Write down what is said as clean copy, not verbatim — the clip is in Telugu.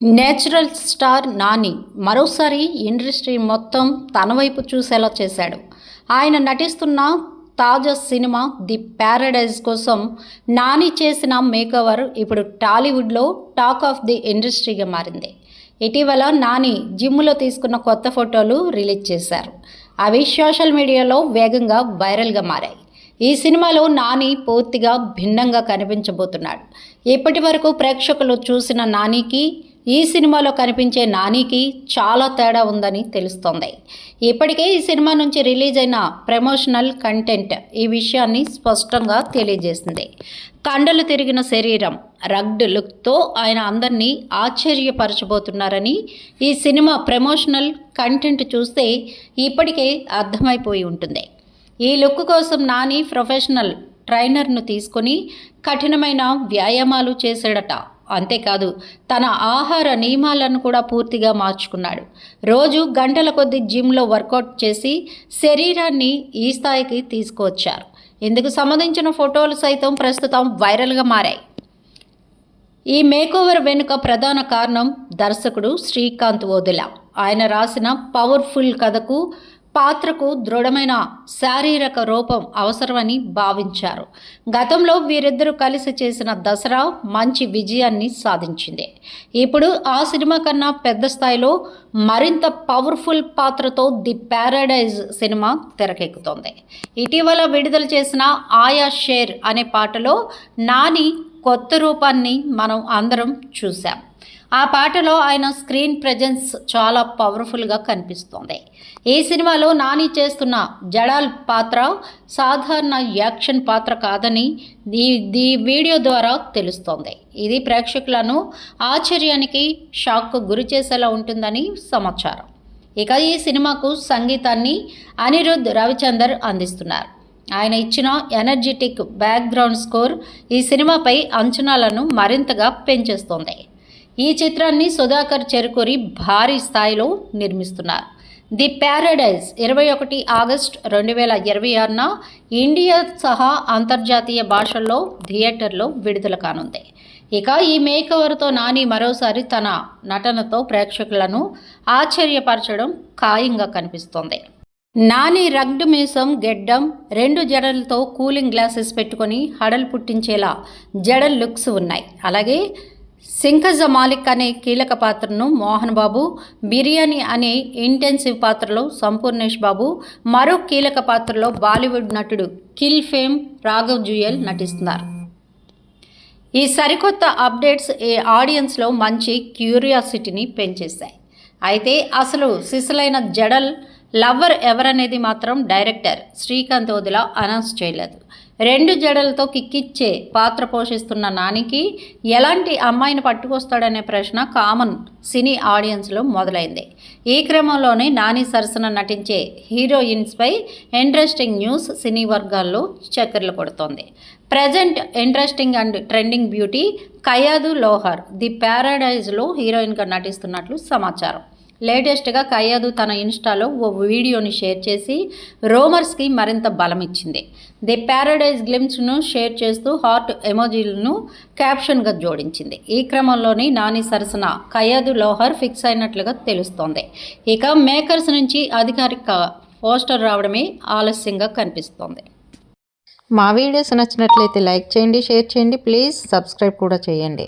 నేచురల్ స్టార్ నాని మరోసారి ఇండస్ట్రీ మొత్తం తన వైపు చూసేలా చేశాడు. ఆయన నటిస్తున్న తాజా సినిమా ది ప్యారడైజ్ కోసం నాని చేసిన మేకోవర్ ఇప్పుడు టాలీవుడ్లో టాక్ ఆఫ్ ది ఇండస్ట్రీగా మారింది. ఇటీవల నాని జిమ్లో తీసుకున్న కొత్త ఫోటోలు రిలీజ్ చేశారు. అవి సోషల్ మీడియాలో వేగంగా వైరల్గా మారాయి. ఈ సినిమాలో నాని పూర్తిగా భిన్నంగా కనిపించబోతున్నాడు. ఇప్పటి వరకు ప్రేక్షకులు చూసిన నానికి ఈ సినిమాలో కనిపించే నానికి చాలా తేడా ఉందని తెలుస్తోంది. ఇప్పటికే ఈ సినిమా నుంచి రిలీజ్ అయిన ప్రమోషనల్ కంటెంట్ ఈ విషయాన్ని స్పష్టంగా తెలియజేసింది. కండలు తిరిగిన శరీరం, రగ్డ్ లుక్తో ఆయన అందరినీ ఆశ్చర్యపరచబోతున్నారని ఈ సినిమా ప్రమోషనల్ కంటెంట్ చూస్తే ఇప్పటికే అర్థమైపోయి ఉంటుంది. ఈ లుక్ కోసం నాని ప్రొఫెషనల్ ట్రైనర్ను తీసుకొని కఠినమైన వ్యాయామాలు చేశాడట. అంతేకాదు తన ఆహార నియమాలను కూడా పూర్తిగా మార్చుకున్నాడు. రోజు గంటల కొద్దీ జిమ్లో వర్కౌట్ చేసి శరీరాన్ని ఈ స్థాయికి తీసుకువచ్చారు. ఇందుకు సంబంధించిన ఫోటోలు సైతం ప్రస్తుతం వైరల్గా మారాయి. ఈ మేకోవర్ వెనుక ప్రధాన కారణం దర్శకుడు శ్రీకాంత్ వోదెల. ఆయన రాసిన పవర్ఫుల్ కథకు పాత్రకు దృఢమైన శారీరక రూపం అవసరమని భావించారు. గతంలో వీరిద్దరూ కలిసి చేసిన దసరా మంచి విజయాన్ని సాధించింది. ఇప్పుడు ఆ సినిమా కన్నా పెద్ద స్థాయిలో మరింత పవర్ఫుల్ పాత్రతో ది ప్యారడైజ్ సినిమా తెరకెక్కుతోంది. ఇటీవల విడుదల చేసిన ఆయా షేర్ అనే పాటలో నాని కొత్త రూపాన్ని మనం అందరం చూసాం. ఆ పాటలో ఆయన స్క్రీన్ ప్రెజెన్స్ చాలా పవర్ఫుల్గా కనిపిస్తోంది. ఈ సినిమాలో నాని చేస్తున్న జడాల్ పాత్ర సాధారణ యాక్షన్ పాత్ర కాదని ఈ వీడియో ద్వారా తెలుస్తోంది. ఇది ప్రేక్షకులను ఆశ్చర్యానికి, షాక్కు గురి చేసేలా ఉంటుందని సమాచారం. ఇక ఈ సినిమాకు సంగీతాన్ని అనిరుద్ రవిచందర్ అందిస్తున్నారు. ఆయన ఇచ్చిన ఎనర్జెటిక్ బ్యాక్గ్రౌండ్ స్కోర్ ఈ సినిమాపై అంచనాలను మరింతగా పెంచేస్తోంది. ఈ చిత్రాన్ని సుధాకర్ చెరుకూరి భారీ స్థాయిలో నిర్మిస్తున్నారు. ది ప్యారడైజ్ 21 ఆగస్టు 2026న ఇండియా సహా అంతర్జాతీయ భాషల్లో థియేటర్లో విడుదల కానుంది. ఇక ఈ మేకోవర్తో నాని మరోసారి తన నటనతో ప్రేక్షకులను ఆశ్చర్యపరచడం ఖాయంగా కనిపిస్తోంది. నాని రగ్డ్ మీసం, గెడ్డం, 2 జడలతో కూలింగ్ గ్లాసెస్ పెట్టుకొని హడల్ పుట్టించేలా జడల్ లుక్స్ ఉన్నాయి. అలాగే సింకజ మాలిక్ అనే కీలక పాత్రను మోహన్ బాబు, బిర్యానీ అనే ఇంటెన్సివ్ పాత్రలో సంపూర్ణేష్ బాబు, మరో కీలక పాత్రలో బాలీవుడ్ నటుడు కిల్ ఫేమ్ రాఘవ్ జుయల్ నటిస్తున్నారు. ఈ సరికొత్త అప్డేట్స్ ఈ ఆడియన్స్లో మంచి క్యూరియాసిటీని పెంచేశాయి. అయితే అసలు సిసలైన జడల్ లవ్వర్ ఎవరనేది మాత్రం డైరెక్టర్ శ్రీకాంత్ వోదెల అనౌన్స్ చేయలేదు. 2 జడలతో కిక్కిచ్చే పాత్ర పోషిస్తున్న నానికి ఎలాంటి అమ్మాయిని పట్టుకొస్తాడనే ప్రశ్న కామన్ సినీ ఆడియన్స్లో మొదలైంది. ఈ క్రమంలోనే నాని సరసన నటించే హీరోయిన్స్పై ఇంట్రెస్టింగ్ న్యూస్ సినీ వర్గాల్లో చక్కర్లు కొడుతోంది. Present interesting and trending beauty Kayadu Lohar the ప్యారడైజ్లో హీరోయిన్గా నటిస్తున్నట్లు సమాచారం. లేటెస్ట్గా కయాదు తన ఇన్స్టాలో ఓ వీడియోని షేర్ చేసి రూమర్స్కి మరింత బలం ఇచ్చింది. ది ప్యారడైజ్ గ్లిమ్స్ను షేర్ చేస్తూ హార్ట్ ఎమోజీలను క్యాప్షన్గా జోడించింది. ఈ క్రమంలోనే నాని సరసన కయాదు లోహర్ ఫిక్స్ అయినట్లుగా తెలుస్తోంది. ఇక మేకర్స్ నుంచి అధికారిక పోస్టర్ రావడమే ఆలస్యంగా కనిపిస్తోంది. మా వీడియోస్ నచ్చినట్లయితే లైక్ చేయండి, షేర్ చేయండి, ప్లీజ్ సబ్స్క్రైబ్ కూడా చేయండి.